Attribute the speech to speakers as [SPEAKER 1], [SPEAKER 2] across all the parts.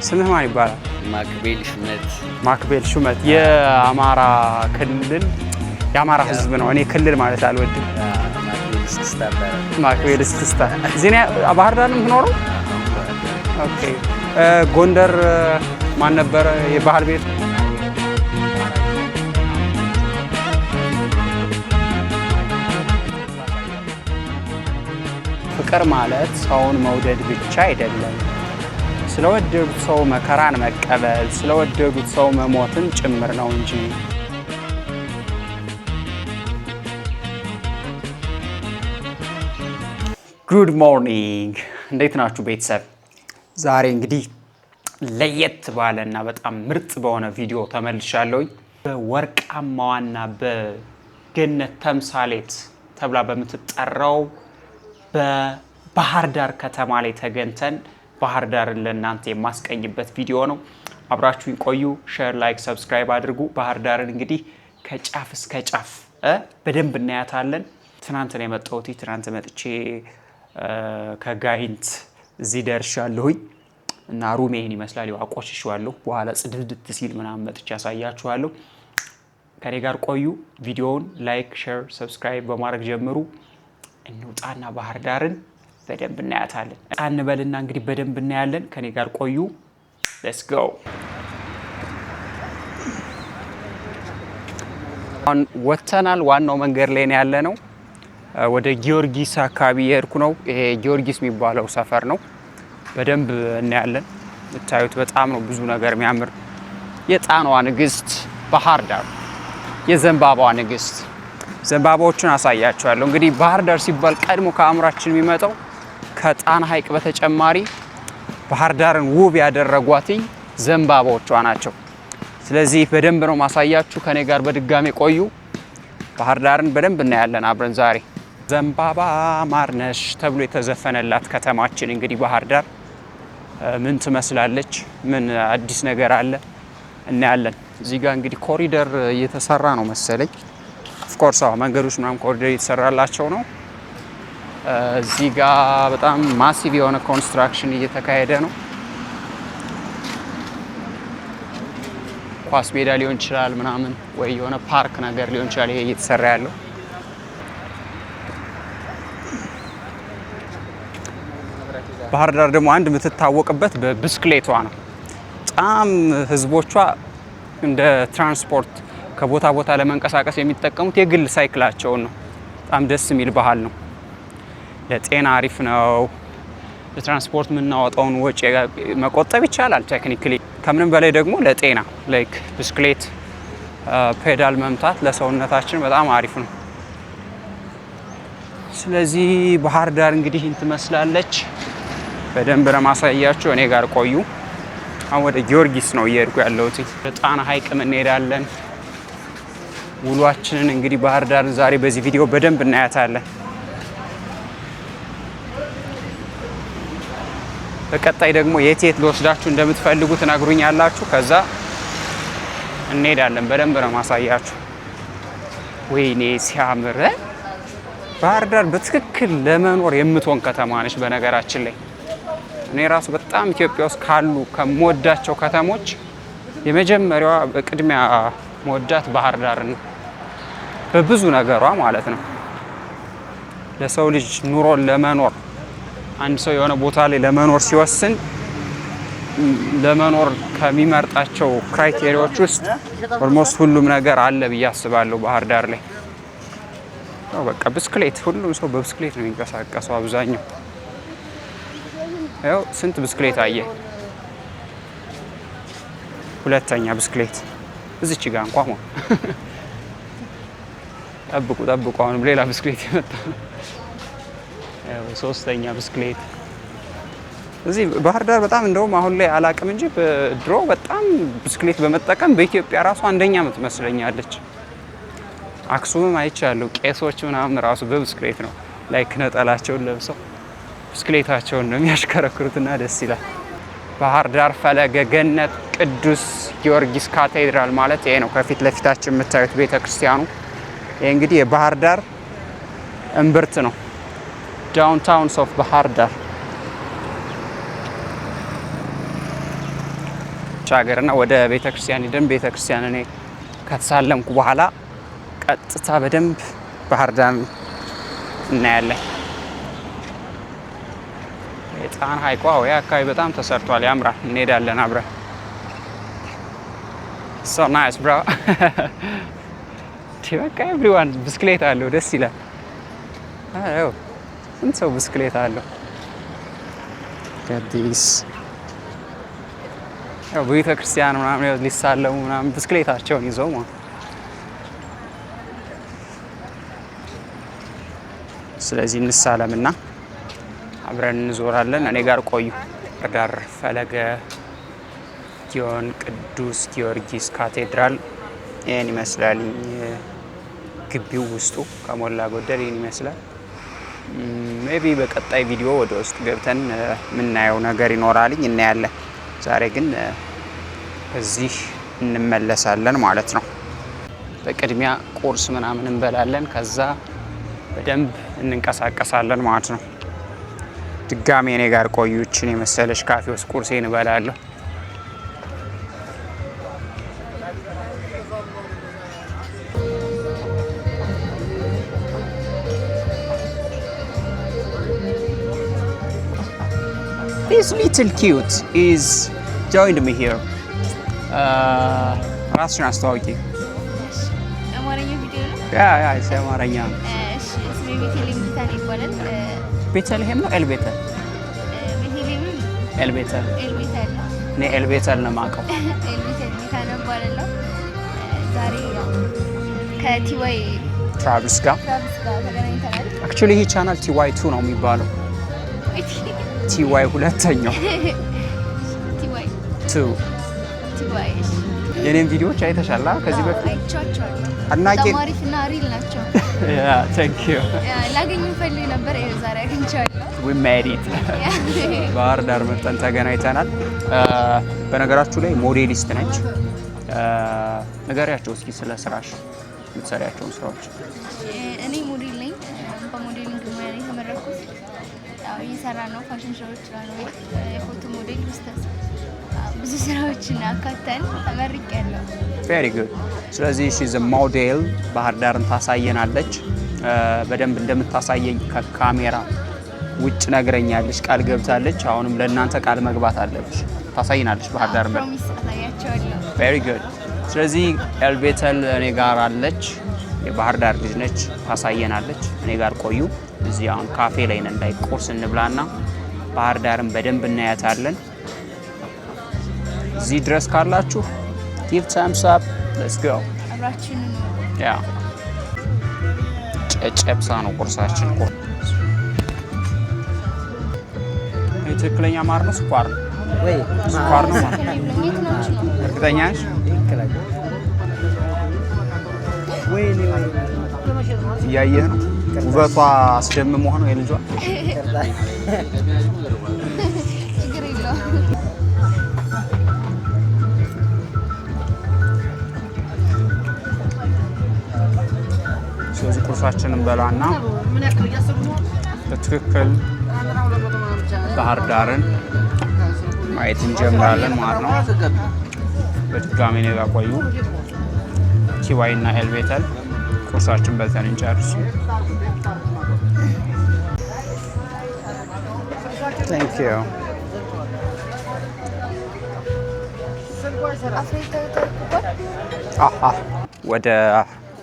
[SPEAKER 1] ስምህ ማን ይባላል?
[SPEAKER 2] ማክቤል ሹመት።
[SPEAKER 1] ማክቤል ሹመት የአማራ ክልል የአማራ ህዝብ ነው። እኔ ክልል ማለት አልወድም። ማክቤል እስክስታ እዚህ ባህር ዳር ነው የምትኖረው? ኦኬ። ጎንደር ማን ነበረ የባህል ቤት? ፍቅር ማለት ሰውን መውደድ ብቻ አይደለም። ስለወደዱት ሰው መከራን መቀበል፣ ስለወደዱት ሰው መሞትን ጭምር ነው እንጂ። ጉድ ሞርኒንግ፣ እንዴት ናችሁ ቤተሰብ? ዛሬ እንግዲህ ለየት ባለና በጣም ምርጥ በሆነ ቪዲዮ ተመልሻለሁ። በወርቃማዋና በገነት ተምሳሌት ተብላ በምትጠራው በባህር ዳር ከተማ ላይ ተገኝተን ባህር ዳርን ለእናንተ የማስቀኝበት ቪዲዮ ነው። አብራችሁኝ ቆዩ። ሼር፣ ላይክ፣ ሰብስክራይብ አድርጉ። ባህር ዳርን እንግዲህ ከጫፍ እስከ ጫፍ በደንብ እናያታለን። ትናንት ነው የመጣሁት። ትናንት መጥቼ ከጋይንት እዚህ ደርሻለሁኝ እና ሩሜ ይሄን ይመስላል። አቆሽሼዋለሁ። በኋላ ጽድድት ሲል ምናምን መጥቼ ያሳያችኋለሁ። ከኔ ጋር ቆዩ። ቪዲዮውን ላይክ፣ ሼር፣ ሰብስክራይብ በማድረግ ጀምሩ። እንውጣና ባህር ዳርን በደንብ እናያታለን። አንበልና እንግዲህ በደንብ እናያለን። ከኔ ጋር ቆዩ። ሌትስ ጎ። አሁን ወተናል። ዋናው መንገድ ላይ ነው ያለነው። ወደ ጊዮርጊስ አካባቢ የሄድኩ ነው። ይሄ ጊዮርጊስ የሚባለው ሰፈር ነው። በደንብ እናያለን። የምታዩት በጣም ነው ብዙ ነገር የሚያምር። የጣናዋ ንግስት ባህር ዳር፣ የዘንባባዋ ንግስት። ዘንባባዎችን አሳያቸዋለሁ። እንግዲህ ባህር ዳር ሲባል ቀድሞ ከአእምሯችን የሚመጣው ከጣና ሐይቅ በተጨማሪ ባህር ዳርን ውብ ያደረጓትኝ ዘንባባዎቿ ናቸው። ስለዚህ በደንብ ነው ማሳያችሁ። ከኔ ጋር በድጋሜ ቆዩ። ባህር ዳርን በደንብ እናያለን አብረን ዛሬ። ዘንባባ ማርነሽ ተብሎ የተዘፈነላት ከተማችን እንግዲህ ባህር ዳር ምን ትመስላለች? ምን አዲስ ነገር አለ? እናያለን። እዚህ ጋር እንግዲህ ኮሪደር እየተሰራ ነው መሰለኝ። ኦፍኮርስ መንገዶች ምናምን ኮሪደር እየተሰራላቸው ነው። እዚህ ጋር በጣም ማሲቭ የሆነ ኮንስትራክሽን እየተካሄደ ነው። ኳስ ሜዳ ሊሆን ይችላል ምናምን፣ ወይ የሆነ ፓርክ ነገር ሊሆን ይችላል ይሄ እየተሰራ ያለው። ባህር ዳር ደግሞ አንድ የምትታወቅበት በብስክሌቷ ነው። በጣም ህዝቦቿ እንደ ትራንስፖርት ከቦታ ቦታ ለመንቀሳቀስ የሚጠቀሙት የግል ሳይክላቸውን ነው። በጣም ደስ የሚል ባህል ነው። ለጤና አሪፍ ነው። ለትራንስፖርት የምናወጣውን ወጪ መቆጠብ ይቻላል ቴክኒካሊ። ከምንም በላይ ደግሞ ለጤና ላይክ ብስክሌት ፔዳል መምታት ለሰውነታችን በጣም አሪፍ ነው። ስለዚህ ባህር ዳር እንግዲህ ትመስላለች። በደንብ ለማሳያችሁ እኔ ጋር ቆዩ። አሁን ወደ ጊዮርጊስ ነው እየሄድኩ ያለሁት። ጣና ሐይቅ እንሄዳለን። ውሏችንን እንግዲህ ባህር ዳርን ዛሬ በዚህ ቪዲዮ በደንብ እናያታለን። በቀጣይ ደግሞ የት ልወስዳችሁ እንደምትፈልጉ ትነግሩኛላችሁ። ከዛ እንሄዳለን። በደንብ ነው ማሳያችሁ። ወይኔ ሲያምር! ባህር ዳር በትክክል ለመኖር የምትሆን ከተማ ነች። በነገራችን ላይ እኔ ራሱ በጣም ኢትዮጵያ ውስጥ ካሉ ከምወዳቸው ከተሞች የመጀመሪያዋ በቅድሚያ መወዳት ባህር ዳር ነው። በብዙ ነገሯ ማለት ነው። ለሰው ልጅ ኑሮን ለመኖር አንድ ሰው የሆነ ቦታ ላይ ለመኖር ሲወስን ለመኖር ከሚመርጣቸው ክራይቴሪያዎች ውስጥ ኦልሞስት ሁሉም ነገር አለ ብዬ አስባለሁ ባህር ዳር ላይ። በቃ ብስክሌት፣ ሁሉም ሰው በብስክሌት ነው የሚንቀሳቀሰው አብዛኛው። ያው ስንት ብስክሌት አየ። ሁለተኛ ብስክሌት እዚች ጋር እንኳን ጠብቁ፣ አሁንም ሌላ ብስክሌት የመጣ ነው። ሶስተኛ ብስክሌት እዚህ ባህር ዳር በጣም እንደውም አሁን ላይ አላቅም እንጂ ድሮ በጣም ብስክሌት በመጠቀም በኢትዮጵያ ራሱ አንደኛ ትመስለኛለች። አክሱምም አይቻለሁ። ቄሶች ምናምን ራሱ በብስክሌት ነው ላይክ ነጠላቸውን ለብሰው ብስክሌታቸውን ነው የሚያሽከረክሩትና ደስ ይላል። ባህር ዳር ፈለገ ገነት ቅዱስ ጊዮርጊስ ካቴድራል ማለት ይሄ ነው። ከፊት ለፊታችን የምታዩት ቤተክርስቲያኑ ይሄ እንግዲህ የባህር ዳር እምብርት ነው። ዳውንታውንስ ኦፍ ባህር ዳር የሆነች ሀገርና ወደ ቤተክርስቲያን ሄደን ቤተክርስቲያን እኔ ከተሳለምኩ በኋላ ቀጥታ በደንብ ባህር ዳር እናያለን። የጣና ሐይቅ ዋው! ያ አካባቢ በጣም ተሰርቷል፣ ያምራል። እንሄዳለን አብረን። so nice bro በቃ everyone ብስክሌት አለው፣ ደስ ይላል። አዎ ስንት ሰው ብስክሌት አለው። ከዲስ ያው ቤተክርስቲያን ምናምን ሊሳለሙ ምናምን ብስክሌታቸውን ይዘው ማለት። ስለዚህ እንሳለምና አብረን እንዞራለን። እኔ ጋር ቆዩ። ዳር ፈለገ ጊዮን ቅዱስ ጊዮርጊስ ካቴድራል ይሄን ይመስላል። ግቢው ውስጡ ከሞላ ጎደል ይሄን ይመስላል። ሜቢ በቀጣይ ቪዲዮ ወደ ውስጥ ገብተን የምናየው ነገር ይኖራልኝ እናያለን። ዛሬ ግን እዚህ እንመለሳለን ማለት ነው። በቅድሚያ ቁርስ ምናምን እንበላለን፣ ከዛ በደንብ እንንቀሳቀሳለን ማለት ነው። ድጋሜ እኔ ጋር ቆዩችን የመሰለሽ ካፌ ውስጥ ቁርሴን እበላለሁ። This little cute is joined me here. ራስሽን አስተዋውቂ።
[SPEAKER 2] አማርኛ ቪዲዮ ነው?
[SPEAKER 1] ያ አማርኛ ነው።
[SPEAKER 2] እሺ ስሜ ቤተልሔም ጌታነው ይባላል።
[SPEAKER 1] ቤተልሔም ነው ኤልቤተል?
[SPEAKER 2] ቤተልሔም
[SPEAKER 1] ኤልቤተል።
[SPEAKER 2] ኤልቤተል ነው።
[SPEAKER 1] እኔ ኤልቤተል ነው የማውቀው።
[SPEAKER 2] ኤልቤተል ጌታነው እባላለሁ። ዛሬ ከቲዋይ
[SPEAKER 1] ትራቪስ ጋር
[SPEAKER 2] ተገናኝተናል።
[SPEAKER 1] አክቹሊ ይሄ ቻናል ቲዋይ 2 ነው የሚባለው። ቲዋይ ሁለተኛው
[SPEAKER 2] ቲዋይ
[SPEAKER 1] 2
[SPEAKER 2] ቲዋይ።
[SPEAKER 1] የኔን ቪዲዮዎች አይተሻላ ከዚህ በፊት?
[SPEAKER 2] አይቻቸዋለሁ።
[SPEAKER 1] አድናቂ
[SPEAKER 2] አሪፍና ሪል ናቸው።
[SPEAKER 1] ያ ታንክ ዩ።
[SPEAKER 2] ላገኝ ፈልግ ነበር፣ ዛሬ አግኝቻለሁ።
[SPEAKER 1] we made it ባህር ዳር መጥተን ተገናኝተናል። በነገራችሁ ላይ ሞዴሊስት ነች። ንገሪያቸው እስኪ ስለ ስራሽ፣ የምትሰሪያቸውን ስራዎች።
[SPEAKER 2] እኔ ሞዴል ነኝ። በሞዴሊንግ ሙያ ላይ የተመረኩት እየሰራ ነው። ፋሽን ሾዎች ነው፣ የፎቶ ሞዴል ውስተስ ብዙ ስራዎችን አካተን ተመርቄያለሁ።
[SPEAKER 1] ቬሪ ጉድ። ስለዚህ ሺዝ ሞዴል ባህር ዳርን ታሳየናለች። በደንብ እንደምታሳየኝ ከካሜራ ውጭ ነግረኛለች፣ ቃል ገብታለች። አሁንም ለእናንተ ቃል መግባት አለብሽ። ታሳይናለች ባህር ዳርን።
[SPEAKER 2] ፕሮሚስ አሳያቸዋለሁ።
[SPEAKER 1] ቬሪ ጉድ። ስለዚህ ኤልቤተል እኔ ጋር አለች፣ የባህር ዳር ልጅ ነች፣ ታሳየናለች። እኔ ጋር ቆዩ። እዚህ አሁን ካፌ ላይ ነን፣ ላይ ቁርስ እንብላና ባህር ዳርን በደንብ እናያታለን። እዚህ ድረስ ካላችሁ give thumbs up, let's go።
[SPEAKER 2] አብራችን ነው።
[SPEAKER 1] ያ ጨጨብሳ ነው ቁርሳችን። ትክክለኛ ማር ነው ስኳር ነው ወይ? ስኳር ነው ማለት ነው። እርግጠኛ ነሽ? እያየህ ነው ውበቷ አስደምሞ ሆኖ የልጇ
[SPEAKER 2] ችግር የለውም።
[SPEAKER 1] ስለዚህ ቁርሳችንን በላና በትክክል ባህር ዳርን ማየት እንጀምራለን ማለት ነው። በድጋሚ እኔ ጋር ቆዩ። ቲዋይ እና ኤልቤተል ቁርሳችን በልተን እንጨርስ። ታንክ ዩ። ወደ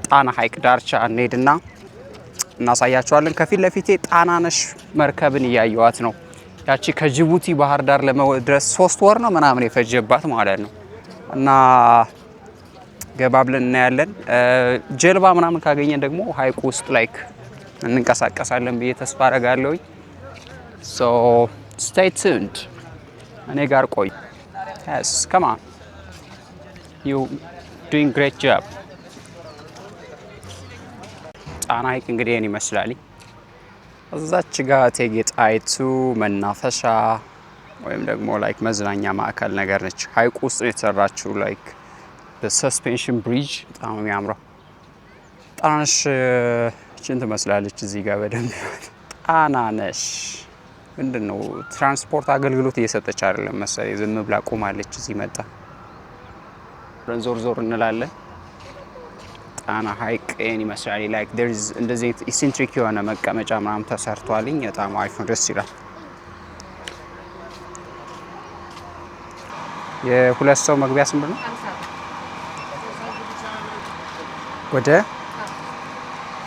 [SPEAKER 1] ጣና ሐይቅ ዳርቻ እንሄድና እናሳያቸዋለን። ከፊት ለፊቴ ጣናነሽ መርከብን እያየዋት ነው። ያቺ ከጅቡቲ ባህር ዳር ለመድረስ 3 ወር ነው ምናምን የፈጀባት ማለት ነው። እና ገባ ብለን እናያለን። ጀልባ ምናምን ካገኘን ደግሞ ሐይቁ ውስጥ ላይክ እንንቀሳቀሳለን ብዬ ተስፋ አደርጋለሁ። ሶ ስቴይ ቱንድ፣ እኔ ጋር ቆይ። yes come on you doing great job። ጣና ሐይቅ እንግዲህ ይሄን ይመስላል። እዛች ጋር እቴጌ ጣይቱ መናፈሻ ወይም ደግሞ ላይክ መዝናኛ ማዕከል ነገር ነች። ሐይቁ ውስጥ ነው የተሰራችው። ላይክ በሰስፔንሽን ብሪጅ በጣም የሚያምረው። ጣናነሽ እችን ትመስላለች እዚህ ጋር በደንብ። ጣናነሽ ምንድነው ትራንስፖርት አገልግሎት እየሰጠች አይደለም መሰለኝ፣ ዝም ብላ ቆማለች። እዚህ መጣ ዞር ዞር እንላለን። ጣና ሐይቅ ይሄን ይመስላል። ላይክ there is እንደዚህ ኢሴንትሪክ የሆነ መቀመጫ ምናምን ተሰርቷልኝ። በጣም አሪፍ ነው፣ ደስ ይላል። የሁለት ሰው መግቢያ ስንት ነው? ወደ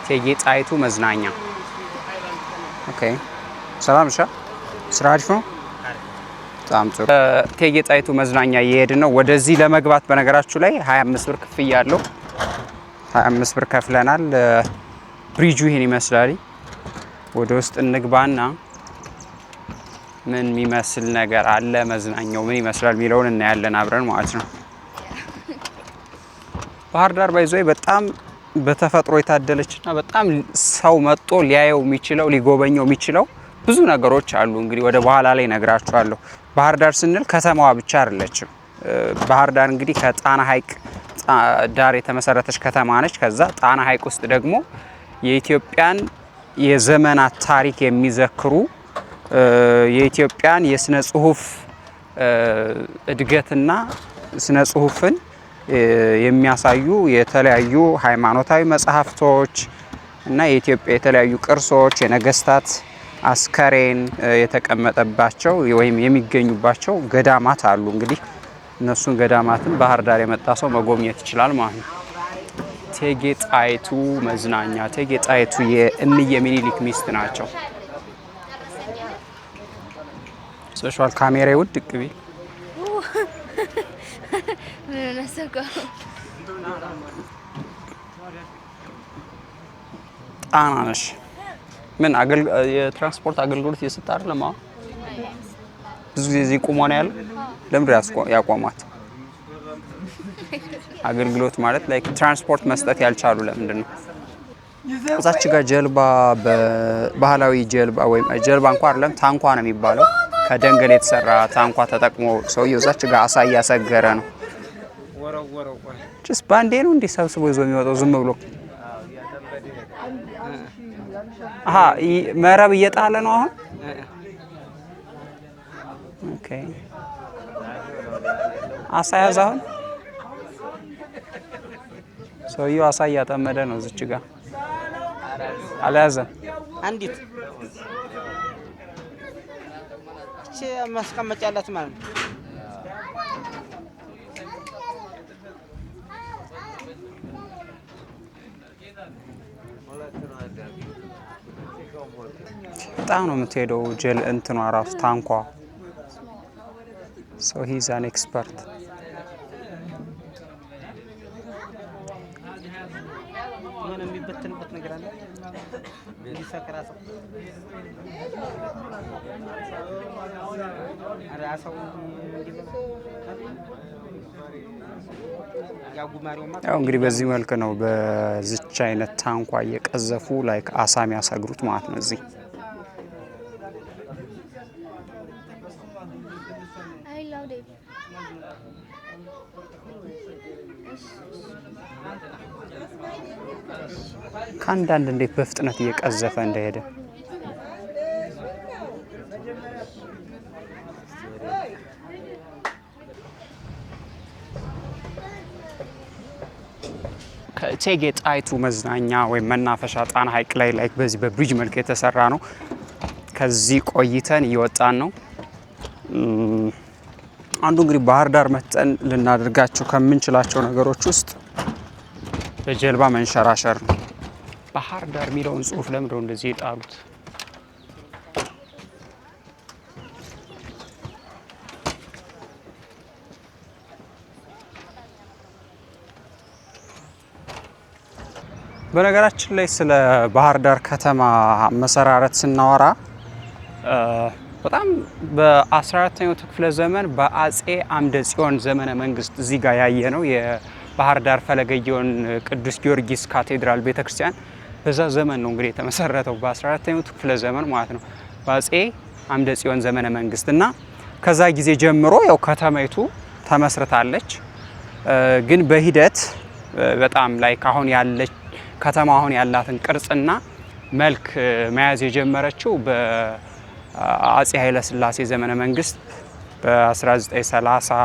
[SPEAKER 1] እቴጌ ጣይቱ መዝናኛ። ኦኬ ሰላም ሻ ስራ አሪፍ ነው። በጣም ጥሩ። እቴጌ ጣይቱ መዝናኛ እየሄድን ነው። ወደዚህ ለመግባት በነገራችሁ ላይ 25 ብር ክፍያ አለው። 25 ብር ከፍለናል። ብሪጁ ይሄን ይመስላል። ወደ ውስጥ እንግባና ምን የሚመስል ነገር አለ፣ መዝናኛው ምን ይመስላል የሚለውን እናያለን አብረን ማለት ነው። ባህር ዳር ባይዞይ በጣም በተፈጥሮ የታደለችና በጣም ሰው መጥቶ ሊያየው የሚችለው ሊጎበኘው የሚችለው ብዙ ነገሮች አሉ። እንግዲህ ወደ በኋላ ላይ ነግራችኋለሁ። ባህር ዳር ስንል ከተማዋ ብቻ አይደለችም። ባህር ዳር እንግዲህ ከጣና ሐይቅ ዳር የተመሰረተች ከተማ ነች። ከዛ ጣና ሐይቅ ውስጥ ደግሞ የኢትዮጵያን የዘመናት ታሪክ የሚዘክሩ የኢትዮጵያን የስነ ጽሁፍ እድገትና ስነ ጽሁፍን የሚያሳዩ የተለያዩ ሃይማኖታዊ መጽሐፍቶች እና የኢትዮጵያ የተለያዩ ቅርሶች፣ የነገስታት አስከሬን የተቀመጠባቸው ወይም የሚገኙባቸው ገዳማት አሉ። እንግዲህ እነሱን ገዳማትን ባህር ዳር የመጣ ሰው መጎብኘት ይችላል ማለት ነው። እቴጌ ጣይቱ መዝናኛ። እቴጌ ጣይቱ የእምዬ ምኒልክ ሚስት ናቸው። ሶሻል ካሜራ ውድ ቅቢ ጣና ነሽ። ምን የትራንስፖርት አገልግሎት እየሰጠ አይደለም? ብዙ ጊዜ እዚህ ቁሞ ነው ያለው። ለምንድን ያቋሟት? አገልግሎት ማለት ላይክ ትራንስፖርት መስጠት ያልቻሉ ለምንድን ነው? እዛች ጋር ጀልባ፣ በባህላዊ ጀልባ ወይም ጀልባ እንኳን አይደለም ታንኳ ነው የሚባለው። ከደንገል የተሰራ ታንኳ ተጠቅሞ ሰውየው እዛች ጋር አሳ እያሰገረ ነው። ጭስ ባንዴ ነው እንዲህ ሰብስቦ ይዞ የሚወጣው ዝም ብሎ? አሃ መረብ እየጣለ ነው አሁን። ኦኬ አሳ ያዘ አሁን። ሰውየው አሳ እያጠመደ ነው እዚች ጋር። አልያዘም።
[SPEAKER 3] አንዲት እቺ ማስቀመጫ ያላት ማለት ነው።
[SPEAKER 1] በጣም ነው የምትሄደው ጀል እንትኗ ራሱ ታንኳ። ሶ ሂዝ አን ኤክስፐርት።
[SPEAKER 3] ምን የሚበተንበት ነገር አለ? ይሰከራሰ አራሳው
[SPEAKER 1] ያው እንግዲህ በዚህ መልክ ነው በዚች አይነት ታንኳ እየቀዘፉ ላይክ አሳ የሚያሰግሩት ማለት ነው። እዚህ ከአንዳንድ እንዴት በፍጥነት እየቀዘፈ እንደሄደ ከእቴጌ ጣይቱ መዝናኛ ወይም መናፈሻ ጣና ሐይቅ ላይ ላይክ በዚህ በብሪጅ መልክ የተሰራ ነው። ከዚህ ቆይተን እየወጣን ነው። አንዱ እንግዲህ ባህር ዳር መጠን ልናደርጋቸው ከምንችላቸው ነገሮች ውስጥ በጀልባ መንሸራሸር ነው። ባህር ዳር የሚለውን ጽሑፍ ለምንድን ነው እንደዚህ የጣሉት? በነገራችን ላይ ስለ ባህር ዳር ከተማ መሰራረት ስናወራ በጣም በ14ኛው ክፍለ ዘመን በአጼ አምደ ጽዮን ዘመነ መንግስት እዚህ ጋር ያየ ነው የባህር ዳር ፈለገ ጽዮን ቅዱስ ጊዮርጊስ ካቴድራል ቤተክርስቲያን በዛ ዘመን ነው እንግዲህ የተመሰረተው በ14ኛው ክፍለ ዘመን ማለት ነው በአጼ አምደ ጽዮን ዘመነ መንግስት እና ከዛ ጊዜ ጀምሮ ያው ከተማይቱ ተመስርታለች። ግን በሂደት በጣም ላይ ካሁን ያለች ከተማ አሁን ያላትን ቅርጽና መልክ መያዝ የጀመረችው በአጼ ኃይለ ሥላሴ ዘመነ መንግስት በ1930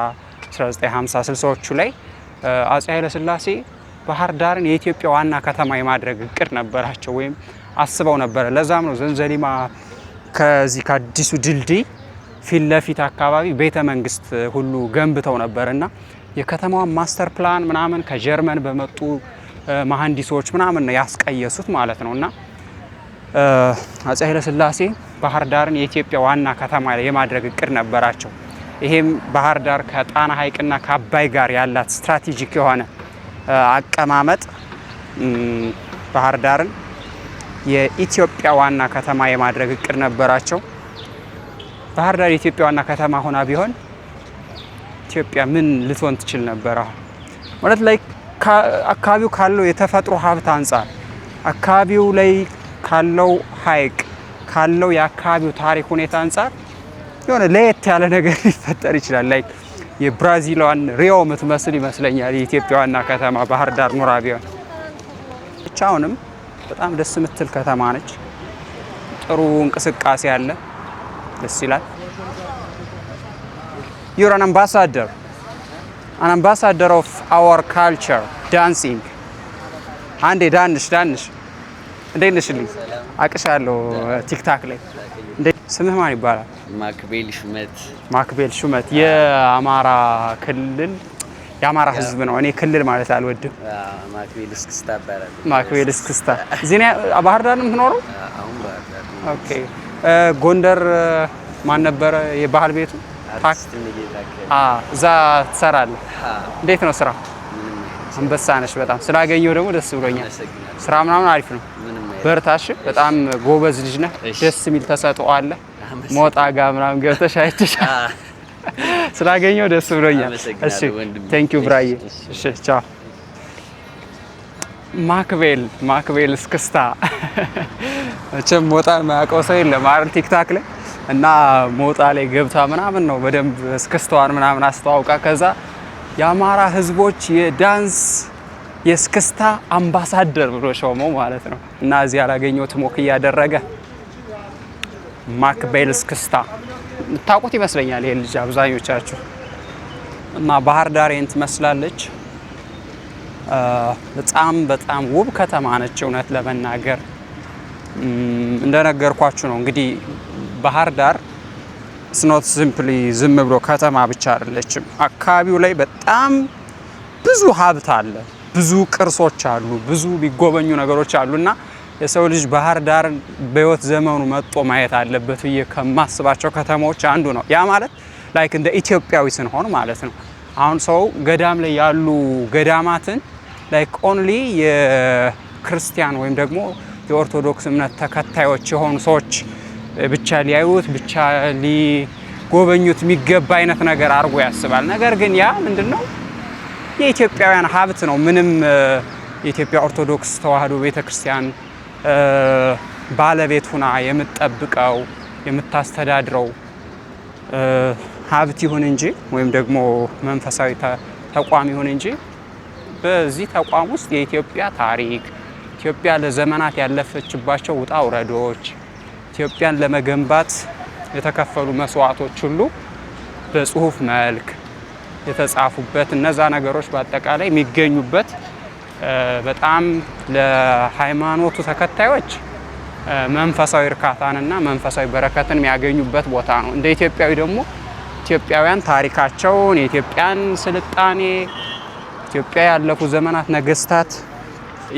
[SPEAKER 1] 1950 60ዎቹ ላይ አፄ ኃይለ ሥላሴ ባህር ዳርን የኢትዮጵያ ዋና ከተማ የማድረግ እቅድ ነበራቸው ወይም አስበው ነበር። ለዛም ነው ዘንዘሊማ ከዚህ ከአዲሱ ድልድይ ፊት ለፊት አካባቢ ቤተ መንግስት ሁሉ ገንብተው ነበርና የከተማዋን ማስተር ፕላን ምናምን ከጀርመን በመጡ መሐንዲሶች ምናምን ነው ያስቀየሱት ማለት ነውና አፄ ኃይለ ሥላሴ ባህር ዳርን የኢትዮጵያ ዋና ከተማ የማድረግ እቅድ ነበራቸው። ይሄም ባህር ዳር ከጣና ሐይቅና ከአባይ ጋር ያላት ስትራቴጂክ የሆነ አቀማመጥ ባህር ዳርን የኢትዮጵያ ዋና ከተማ የማድረግ እቅድ ነበራቸው። ባህር ዳር የኢትዮጵያ ዋና ከተማ ሆና ቢሆን ኢትዮጵያ ምን ልትሆን ትችል ነበር? ማለት ላይ አካባቢው ካለው የተፈጥሮ ሀብት አንጻር አካባቢው ላይ ካለው ሐይቅ ካለው የአካባቢው ታሪክ ሁኔታ አንጻር የሆነ ለየት ያለ ነገር ሊፈጠር ይችላል። ላይ የብራዚሏን ሪዮ የምትመስል ይመስለኛል የኢትዮጵያ ዋና ከተማ ባህር ዳር ኑራ ቢሆን። ብቻውንም በጣም ደስ የምትል ከተማ ነች። ጥሩ እንቅስቃሴ አለ፣ ደስ ይላል። You're an ambassador of our culture, dancing. አንዴ ዳንሽ እንዴት ነሽልኝ? አቅሻለሁ ቲክታክ ላይ። ስምህ ማን ይባላል? ማክቤል ሹመት። የአማራ ክልል የአማራ ህዝብ ነው። እኔ ክልል ማለት አልወድም። ማክቤል እስክስታ። እዚህ ባህር ዳር ነው የምትኖረው? ኦኬ። ጎንደር ማን ነበረ የባህል ቤቱ? እዛ ትሰራለህ? እንዴት ነው ስራ? አንበሳ ነሽ በጣም። ስላገኘሁ ደግሞ ደስ ብሎኛል። ስራ ምናምን አሪፍ ነው። በርታሽ። በጣም ጎበዝ ልጅ ነህ። ደስ የሚል ተሰጥኦ አለ። ሞጣ ጋር ምናምን ገብተሽ አይተሻል። ስላገኘሁ ደስ ብሎኛል። እሺ ቴንክ ዩ ብራዬ። እሺ ቻው። ማክቤል እስክስታ። መቼም ሞጣን የማያውቀው ሰው የለም አይደል ቲክታክ ላይ። እና ሞጣ ላይ ገብታ ምናምን ነው በደንብ እስክስታዋን ምናምን አስተዋውቃ ከዛ የአማራ ህዝቦች የዳንስ የእስክስታ አምባሳደር ብሎ ሾመው ማለት ነው። እና እዚህ ያላገኘሁት ሞክ እያደረገ ማክቤል እስክስታ ታውቁት ይመስለኛል ይሄ ልጅ አብዛኞቻችሁ። እና ባህር ዳር ይህን ትመስላለች። በጣም ውብ ከተማ ነች እውነት ለመናገር። እንደነገርኳችሁ ነው እንግዲህ ባህር ዳር ስኖት ሲምፕሊ ዝም ብሎ ከተማ ብቻ አይደለችም። አካባቢው ላይ በጣም ብዙ ሀብት አለ፣ ብዙ ቅርሶች አሉ፣ ብዙ ቢጎበኙ ነገሮች አሉና የሰው ልጅ ባህር ዳር በህይወት ዘመኑ መጥቶ ማየት አለበት ብዬ ከማስባቸው ከተማዎች አንዱ ነው። ያ ማለት ላይክ እንደ ኢትዮጵያዊ ስንሆን ማለት ነው። አሁን ሰው ገዳም ላይ ያሉ ገዳማትን ላይክ ኦንሊ የክርስቲያን ወይም ደግሞ የኦርቶዶክስ እምነት ተከታዮች የሆኑ ሰዎች ብቻ ሊያዩት ብቻ ሊጎበኙት የሚገባ አይነት ነገር አድርጎ ያስባል። ነገር ግን ያ ምንድነው የኢትዮጵያውያን ሀብት ነው። ምንም የኢትዮጵያ ኦርቶዶክስ ተዋህዶ ቤተክርስቲያን ባለቤት ሁና የምትጠብቀው የምታስተዳድረው ሀብት ይሁን እንጂ ወይም ደግሞ መንፈሳዊ ተቋም ይሁን እንጂ በዚህ ተቋም ውስጥ የኢትዮጵያ ታሪክ፣ ኢትዮጵያ ለዘመናት ያለፈችባቸው ውጣ ውረዶች፣ ኢትዮጵያን ለመገንባት የተከፈሉ መስዋዕቶች ሁሉ በጽሁፍ መልክ የተጻፉበት እነዛ ነገሮች በአጠቃላይ የሚገኙበት በጣም ለሃይማኖቱ ተከታዮች መንፈሳዊ እርካታንና መንፈሳዊ በረከትን የሚያገኙበት ቦታ ነው። እንደ ኢትዮጵያዊ ደግሞ ኢትዮጵያውያን ታሪካቸውን፣ የኢትዮጵያን ስልጣኔ፣ ኢትዮጵያ ያለፉ ዘመናት ነገስታት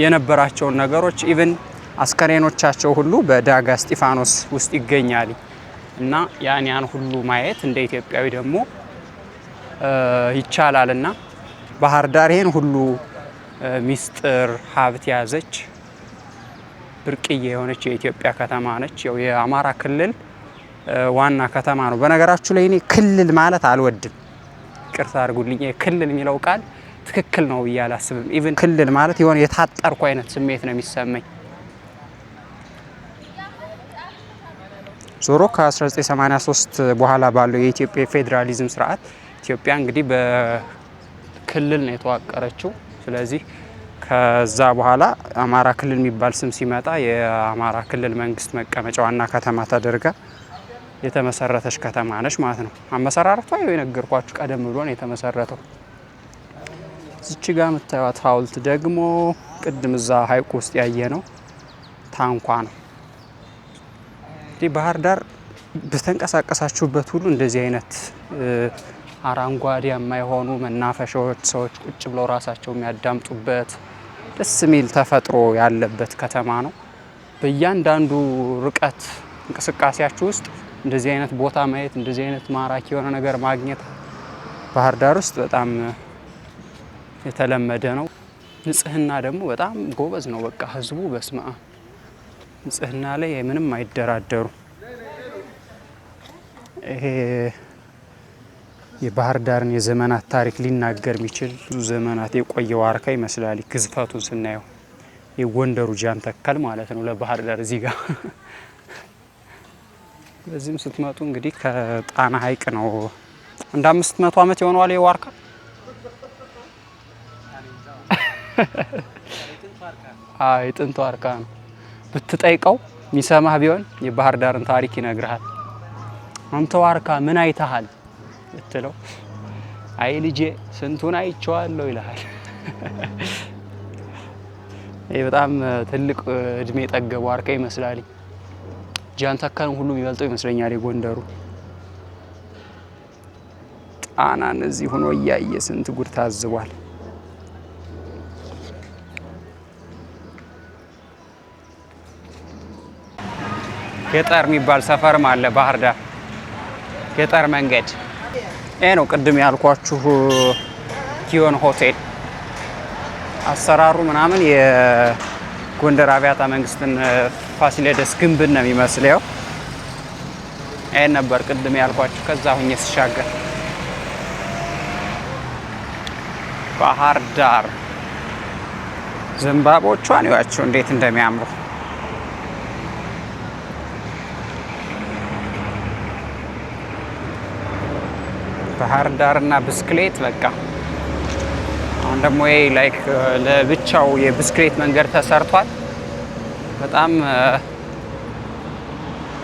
[SPEAKER 1] የነበራቸውን ነገሮች ኢቭን አስከሬኖቻቸው ሁሉ በዳጋ እስጢፋኖስ ውስጥ ይገኛል እና ያን ሁሉ ማየት እንደ ኢትዮጵያዊ ደግሞ ይቻላልና ባህር ዳር ይሄን ሁሉ ሚስጥር ሀብት ያዘች ብርቅዬ የሆነች የኢትዮጵያ ከተማ ነች። ያው የአማራ ክልል ዋና ከተማ ነው። በነገራችሁ ላይ እኔ ክልል ማለት አልወድም፣ ይቅርታ አድርጉልኝ። ክልል የሚለው ቃል ትክክል ነው ብዬ አላስብም። ኢቭን ክልል ማለት የሆነ የታጠርኩ አይነት ስሜት ነው የሚሰማኝ። ዞሮ ከ1983 በኋላ ባለው የኢትዮጵያ ፌዴራሊዝም ስርዓት ኢትዮጵያ እንግዲህ በክልል ነው የተዋቀረችው። ስለዚህ ከዛ በኋላ አማራ ክልል የሚባል ስም ሲመጣ የአማራ ክልል መንግስት መቀመጫ ዋና ከተማ ተደርጋ የተመሰረተች ከተማ ነች ማለት ነው። አመሰራረቷ የነገርኳችሁ ቀደም ብሎ ነው የተመሰረተው። እዚች ጋር የምታዩት ሐውልት ደግሞ ቅድም እዛ ሐይቁ ውስጥ ያየ ነው ታንኳ ነው። እንግዲህ ባህር ዳር በተንቀሳቀሳችሁበት ሁሉ እንደዚህ አይነት አረንጓዴ የማይሆኑ መናፈሻዎች፣ ሰዎች ቁጭ ብለው ራሳቸው የሚያዳምጡበት ደስ የሚል ተፈጥሮ ያለበት ከተማ ነው። በእያንዳንዱ ርቀት እንቅስቃሴያችሁ ውስጥ እንደዚህ አይነት ቦታ ማየት፣ እንደዚህ አይነት ማራኪ የሆነ ነገር ማግኘት ባህር ዳር ውስጥ በጣም የተለመደ ነው። ንጽህና ደግሞ በጣም ጎበዝ ነው። በቃ ህዝቡ በስመ አብ ንጽህና ላይ ምንም አይደራደሩ። ይሄ የባህር ዳርን የዘመናት ታሪክ ሊናገር የሚችል ብዙ ዘመናት የቆየ ዋርካ ይመስላል ግዝፈቱን ስናየው። የጎንደሩ ጃን ተከል ማለት ነው ለባህር ዳር እዚህ ጋር። በዚህም ስትመጡ እንግዲህ ከጣና ሐይቅ ነው እንደ 500 ዓመት የሆነዋል የዋርካ የጥንት ዋርካ ነው። ብትጠይቀው የሚሰማህ ቢሆን የባህር ዳርን ታሪክ ይነግርሃል። አንተ ዋርካ ምን አይተሃል ብትለው አይ ልጄ ስንቱን አይቼዋለሁ ይልሃል። ይሄ በጣም ትልቅ እድሜ ጠገብ ዋርካ ይመስላል። ጃን ተከል ሁሉ የሚበልጠው ይመስለኛል የጎንደሩ። ጣናን እዚህ ሆኖ እያየ ስንት ጉድ ታዝቧል። ገጠር የሚባል ሰፈርም አለ ባህር ዳር። ገጠር መንገድ ይሄ ነው ቅድም ያልኳችሁ ጊዮን ሆቴል። አሰራሩ ምናምን የጎንደር አብያተ መንግስትን ፋሲለደስ ግንብን ነው የሚመስለው። ይሄን ነበር ቅድም ያልኳችሁ። ከዛ ሁኜ ስሻገር ባህር ዳር ዘንባቦቿን ይዋቸው እንዴት እንደሚያምሩ። ባህር ዳርና ብስክሌት በቃ አሁን ደግሞ ይሄ ላይክ ለብቻው የብስክሌት መንገድ ተሰርቷል። በጣም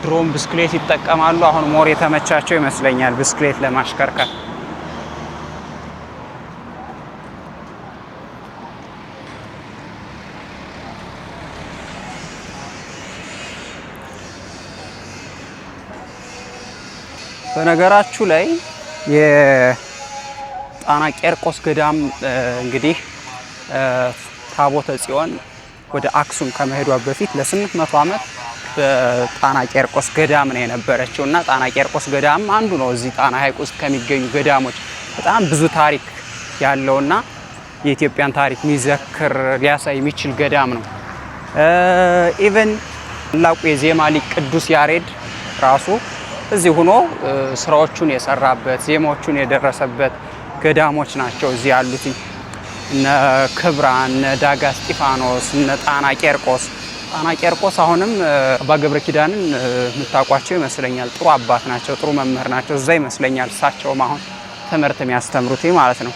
[SPEAKER 1] ድሮም ብስክሌት ይጠቀማሉ። አሁን ሞር የተመቻቸው ይመስለኛል ብስክሌት ለማሽከርከር። በነገራችሁ ላይ የጣና ቄርቆስ ገዳም እንግዲህ ታቦተ ጽዮን ወደ አክሱም ከመሄዷ በፊት ለ800 ዓመት በጣና ቄርቆስ ገዳም ነው የነበረችው እና ጣና ቄርቆስ ገዳም አንዱ ነው እዚህ ጣና ሐይቅ ውስጥ ከሚገኙ ገዳሞች በጣም ብዙ ታሪክ ያለውና የኢትዮጵያን ታሪክ የሚዘክር ሊያሳይ የሚችል ገዳም ነው። ኢቨን ታላቁ የዜማ ሊቅ ቅዱስ ያሬድ ራሱ እዚህ ሆኖ ስራዎቹን የሰራበት ዜማዎቹን የደረሰበት ገዳሞች ናቸው እዚህ ያሉት። እነ ክብራ፣ እነ ዳጋ እስጢፋኖስ፣ እነ ጣና ቄርቆስ። ጣና ቄርቆስ አሁንም አባ ገብረ ኪዳንን የምታውቋቸው ይመስለኛል። ጥሩ አባት ናቸው፣ ጥሩ መምህር ናቸው። እዛ ይመስለኛል እሳቸውም አሁን ትምህርት የሚያስተምሩት ማለት ነው።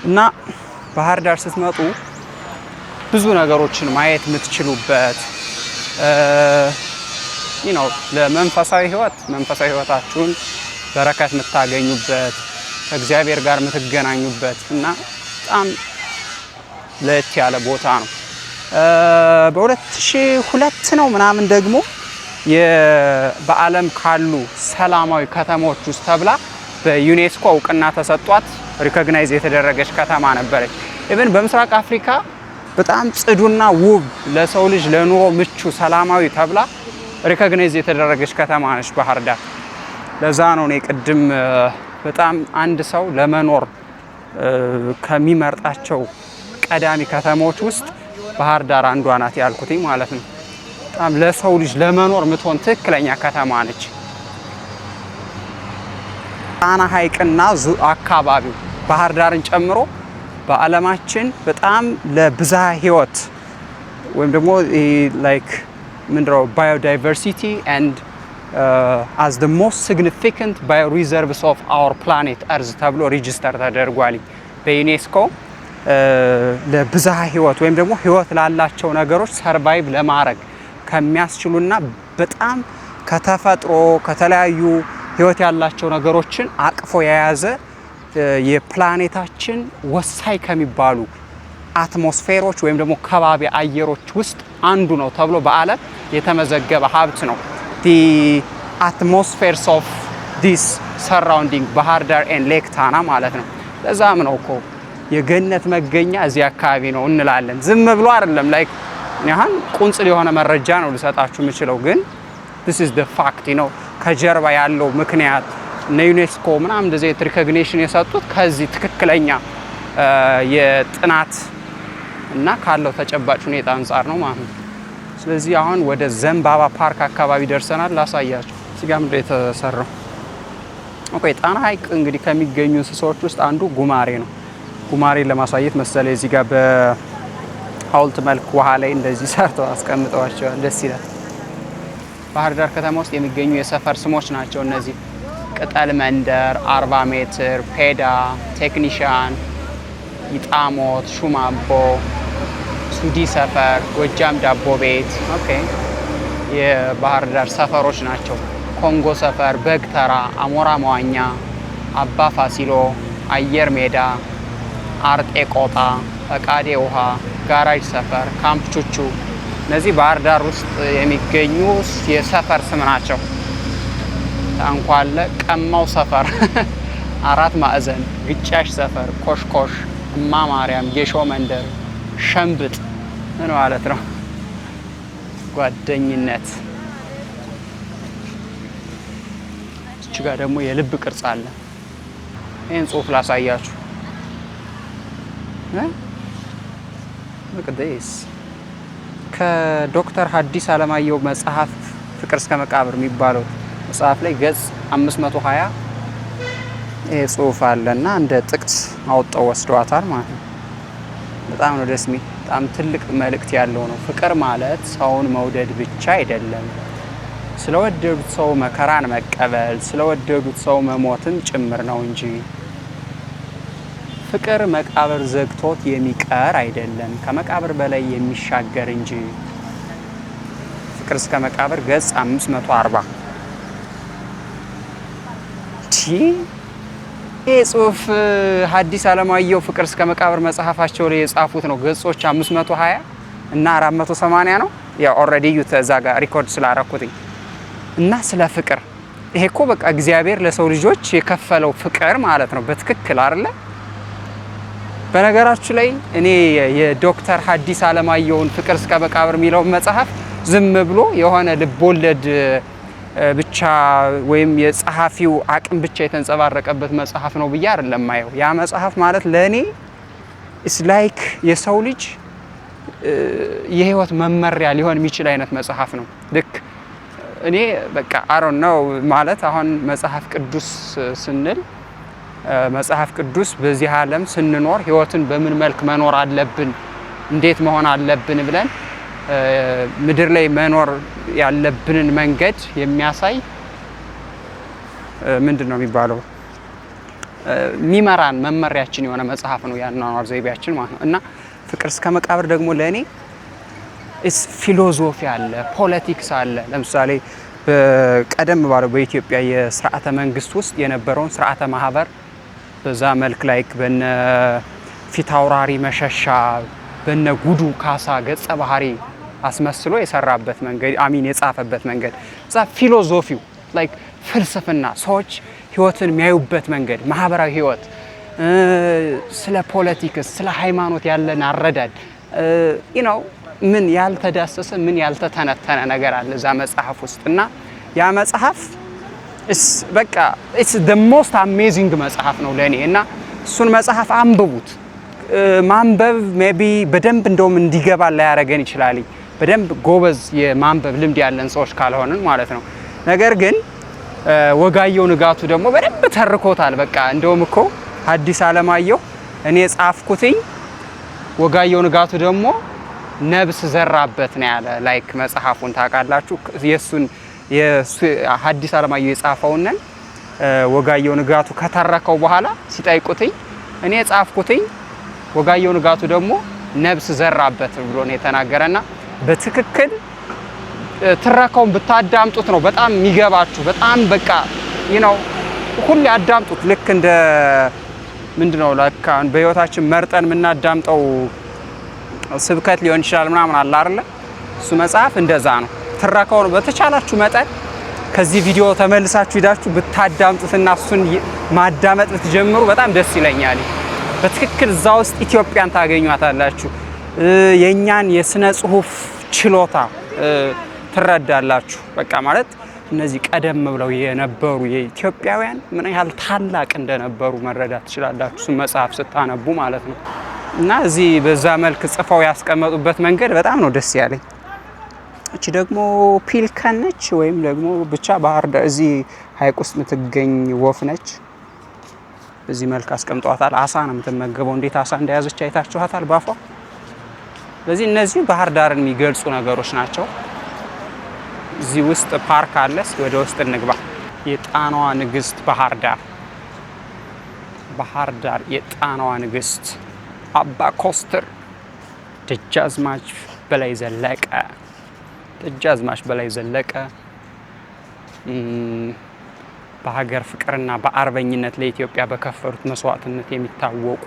[SPEAKER 1] እና ባህር ዳር ስትመጡ ብዙ ነገሮችን ማየት የምትችሉበት ነው። ለመንፈሳዊ ህይወታችሁን በረከት የምታገኙበት ከእግዚአብሔር ጋር የምትገናኙበት እና በጣም ለየት ያለ ቦታ ነው። በ2002 ነው ምናምን ደግሞ በዓለም ካሉ ሰላማዊ ከተሞች ውስጥ ተብላ በዩኔስኮ እውቅና ተሰጧት ሪኮግናይዝ የተደረገች ከተማ ነበረች። ኢቭን በምስራቅ አፍሪካ በጣም ጽዱና ውብ ለሰው ልጅ ለኑሮ ምቹ ሰላማዊ ተብላ ሪኮግናይዝ የተደረገች ከተማ ነች ባህር ዳር። ለዛ ነው እኔ ቅድም በጣም አንድ ሰው ለመኖር ከሚመርጣቸው ቀዳሚ ከተሞች ውስጥ ባህር ዳር አንዷ ናት ያልኩትኝ ማለት ነው። በጣም ለሰው ልጅ ለመኖር የምትሆን ትክክለኛ ከተማ ነች። ጣና ሐይቅና አካባቢው ባህር ዳርን ጨምሮ በዓለማችን በጣም ለብዝሃ ህይወት ወይም ደግሞ ላይክ ምንድነው ባዮዳይቨርሲቲ ኤንድ as the most significant bioreserves of our planet Earth ተብሎ ሬጂስተር ተደርጓል በዩኔስኮ። ለብዝሃ ህይወት ወይም ደግሞ ህይወት ላላቸው ነገሮች ሰርቫይቭ ለማድረግ ከሚያስችሉና በጣም ከተፈጥሮ ከተለያዩ ህይወት ያላቸው ነገሮችን አቅፎ የያዘ የፕላኔታችን ወሳኝ ከሚባሉ አትሞስፌሮች ወይም ደግሞ ከባቢ አየሮች ውስጥ አንዱ ነው ተብሎ በዓለም የተመዘገበ ሀብት ነው። the atmospheres of this surrounding ባህር ዳር and ሌክ ታና ማለት ነው። ለዛም ነው እኮ የገነት መገኛ እዚህ አካባቢ ነው እንላለን። ዝም ብሎ አይደለም ላይክ ያህን ቁንጽል የሆነ መረጃ ነው ልሰጣችሁ የምችለው፣ ግን this is the fact ነው። ከጀርባ ያለው ምክንያት ዩኔስኮ ምናምን እንደዚህ ሪኮግኒሽን የሰጡት ከዚህ ትክክለኛ የጥናት እና ካለው ተጨባጭ ሁኔታ አንፃር ነው ማለት ነው። ስለዚህ አሁን ወደ ዘንባባ ፓርክ አካባቢ ደርሰናል። ላሳያችሁ። እዚህ ጋር ምንድነው የተሰራው? ኦኬ፣ ጣና ሐይቅ እንግዲህ ከሚገኙ እንስሳዎች ውስጥ አንዱ ጉማሬ ነው። ጉማሬን ለማሳየት መሰለኝ እዚህ ጋር በሐውልት መልክ ውሃ ላይ እንደዚህ ሰርተው አስቀምጠዋቸዋል። ደስ ይላል። ባህር ዳር ከተማ ውስጥ የሚገኙ የሰፈር ስሞች ናቸው እነዚህ። ቅጠል መንደር፣ 40 ሜትር፣ ፔዳ፣ ቴክኒሻን፣ ይጣሞት፣ ሹማቦ፣ ሱዲ ሰፈር፣ ጎጃም ዳቦ ቤት። ኦኬ፣ የባህር ዳር ሰፈሮች ናቸው። ኮንጎ ሰፈር፣ በግ ተራ፣ አሞራ መዋኛ፣ አባ ፋሲሎ፣ አየር ሜዳ፣ አርጤ ቆጣ፣ ፈቃዴ ውሃ፣ ጋራጅ ሰፈር፣ ካምፕ ቹቹ። እነዚህ ባህር ዳር ውስጥ የሚገኙ የሰፈር ስም ናቸው። ታንኳለ፣ ቀማው ሰፈር፣ አራት ማዕዘን፣ ግጫሽ ሰፈር፣ ኮሽኮሽ፣ እማ ማርያም፣ ጌሾ መንደር፣ ሸምብጥ ምን ማለት ነው? ጓደኝነት። እቺ ጋር ደግሞ የልብ ቅርጽ አለ። ይሄን ጽሁፍ ላሳያችሁ። መቅደስ ከዶክተር ሐዲስ ዓለማየሁ መጽሐፍ ፍቅር እስከ መቃብር የሚባለው መጽሐፍ ላይ ገጽ 520 ይሄ ጽሁፍ አለና እንደ ጥቅስ አውጣው ወስደዋታል ማለት ነው። በጣም ነው ደስ የሚል። በጣም ትልቅ መልእክት ያለው ነው። ፍቅር ማለት ሰውን መውደድ ብቻ አይደለም፣ ስለወደዱት ሰው መከራን መቀበል፣ ስለወደዱት ሰው መሞትም ጭምር ነው እንጂ። ፍቅር መቃብር ዘግቶት የሚቀር አይደለም፣ ከመቃብር በላይ የሚሻገር እንጂ። ፍቅር እስከ መቃብር ገጽ 540። ይህ ጽሁፍ ሐዲስ ዓለማየሁ ፍቅር እስከ መቃብር መጽሐፋቸው ላይ የጻፉት ነው። ገጾች 520 እና 480 ነው። ያው ኦልሬዲ እዛ ጋር ሪኮርድ ስላረኩትኝ እና ስለ ፍቅር ይሄ እኮ በቃ እግዚአብሔር ለሰው ልጆች የከፈለው ፍቅር ማለት ነው። በትክክል አይደለ? በነገራችሁ ላይ እኔ የዶክተር ሐዲስ ዓለማየሁን ፍቅር እስከ መቃብር የሚለው መጽሐፍ ዝም ብሎ የሆነ ልቦለድ ብቻ ወይም የጸሐፊው አቅም ብቻ የተንጸባረቀበት መጽሐፍ ነው ብዬ አይደለም ማየው። ያ መጽሐፍ ማለት ለእኔ ኢስ ላይክ የሰው ልጅ የህይወት መመሪያ ሊሆን የሚችል አይነት መጽሐፍ ነው። ልክ እኔ በቃ አሮን ነው ማለት አሁን መጽሐፍ ቅዱስ ስንል መጽሐፍ ቅዱስ በዚህ ዓለም ስንኖር ህይወትን በምን መልክ መኖር አለብን፣ እንዴት መሆን አለብን ብለን ምድር ላይ መኖር ያለብንን መንገድ የሚያሳይ ምንድን ነው የሚባለው ሚመራን መመሪያችን የሆነ መጽሐፍ ነው፣ ያኗኗር ዘይቤያችን ማለት ነው። እና ፍቅር እስከ መቃብር ደግሞ ለእኔ ፊሎዞፊ አለ፣ ፖለቲክስ አለ። ለምሳሌ ቀደም ባለው በኢትዮጵያ የስርዓተ መንግስት ውስጥ የነበረውን ስርዓተ ማህበር በዛ መልክ ላይ በነ ፊታውራሪ መሸሻ በነ ጉዱ ካሳ ገጸ ባህሪ አስመስሎ የሰራበት መንገድ አሚን የጻፈበት መንገድ እዛ ፊሎዞፊው ላይክ ፍልስፍና ሰዎች ህይወትን የሚያዩበት መንገድ ማህበራዊ ህይወት ስለ ፖለቲክስ ስለ ሃይማኖት ያለን አረዳድ ምን ያልተዳሰሰ ምን ያልተተነተነ ነገር አለ እዛ መጽሐፍ ውስጥ እና ያ መጽሐፍ በቃ it's the most amazing መጽሐፍ ነው ለኔ እና እሱን መጽሐፍ አንብቡት። ማንበብ ሜቢ በደንብ እንደውም እንዲገባ ላይ ያረጋን ይችላል በደንብ ጎበዝ የማንበብ ልምድ ያለን ሰዎች ካልሆነን ማለት ነው። ነገር ግን ወጋየሁ ንጋቱ ደግሞ በደንብ ተርኮታል። በቃ እንደውም እኮ ሐዲስ ዓለማየሁ እኔ ጻፍኩትኝ ወጋየሁ ንጋቱ ደግሞ ነብስ ዘራበት ነው ያለ ላይክ መጽሐፉን ታውቃላችሁ። የሱን ሐዲስ ዓለማየሁ የጻፈውን ወጋየሁ ንጋቱ ከተረከው በኋላ ሲጠይቁትኝ እኔ ጻፍኩትኝ ወጋየሁ ንጋቱ ደግሞ ነብስ ዘራበት ብሎ ነው የተናገረና በትክክል ትረካውን ብታዳምጡት ነው በጣም የሚገባችሁ። በጣም በቃ ሁሉ ያዳምጡት። ልክ እንደ ምንድነው ለካ በህይወታችን መርጠን የምናዳምጠው ስብከት ሊሆን ይችላል ምናምን አለ አይደል? እሱ መጽሐፍ እንደዛ ነው። ትረካው ነው። በተቻላችሁ መጠን ከዚህ ቪዲዮ ተመልሳችሁ ሄዳችሁ ብታዳምጡትና እሱን ማዳመጥ ብትጀምሩ በጣም ደስ ይለኛል። በትክክል እዛ ውስጥ ኢትዮጵያን ታገኟታላችሁ። የኛን የስነ ጽሁፍ ችሎታ ትረዳላችሁ። በቃ ማለት እነዚህ ቀደም ብለው የነበሩ የኢትዮጵያውያን ምን ያህል ታላቅ እንደነበሩ መረዳት ትችላላችሁ እሱን መጽሐፍ ስታነቡ ማለት ነው። እና እዚህ በዛ መልክ ጽፈው ያስቀመጡበት መንገድ በጣም ነው ደስ ያለኝ። እቺ ደግሞ ፒልከን ነች ወይም ደግሞ ብቻ ባህር ዳር እዚህ ሀይቅ ውስጥ የምትገኝ ወፍ ነች። በዚህ መልክ አስቀምጧታል። አሳ ነው የምትመገበው። እንዴት አሳ እንደያዘች አይታችኋታል ባፏ። ስለዚህ እነዚህ ባህር ዳርን የሚገልጹ ነገሮች ናቸው። እዚህ ውስጥ ፓርክ አለ። ወደ ውስጥ እንግባ። የጣናዋ ንግስት ባህር ዳር፣ ባህር ዳር የጣናዋ ንግስት አባ ኮስተር ደጃዝማች በላይ ዘለቀ፣ ደጃዝማች በላይ ዘለቀ በሀገር ፍቅርና በአርበኝነት ለኢትዮጵያ በከፈሉት መስዋዕትነት የሚታወቁ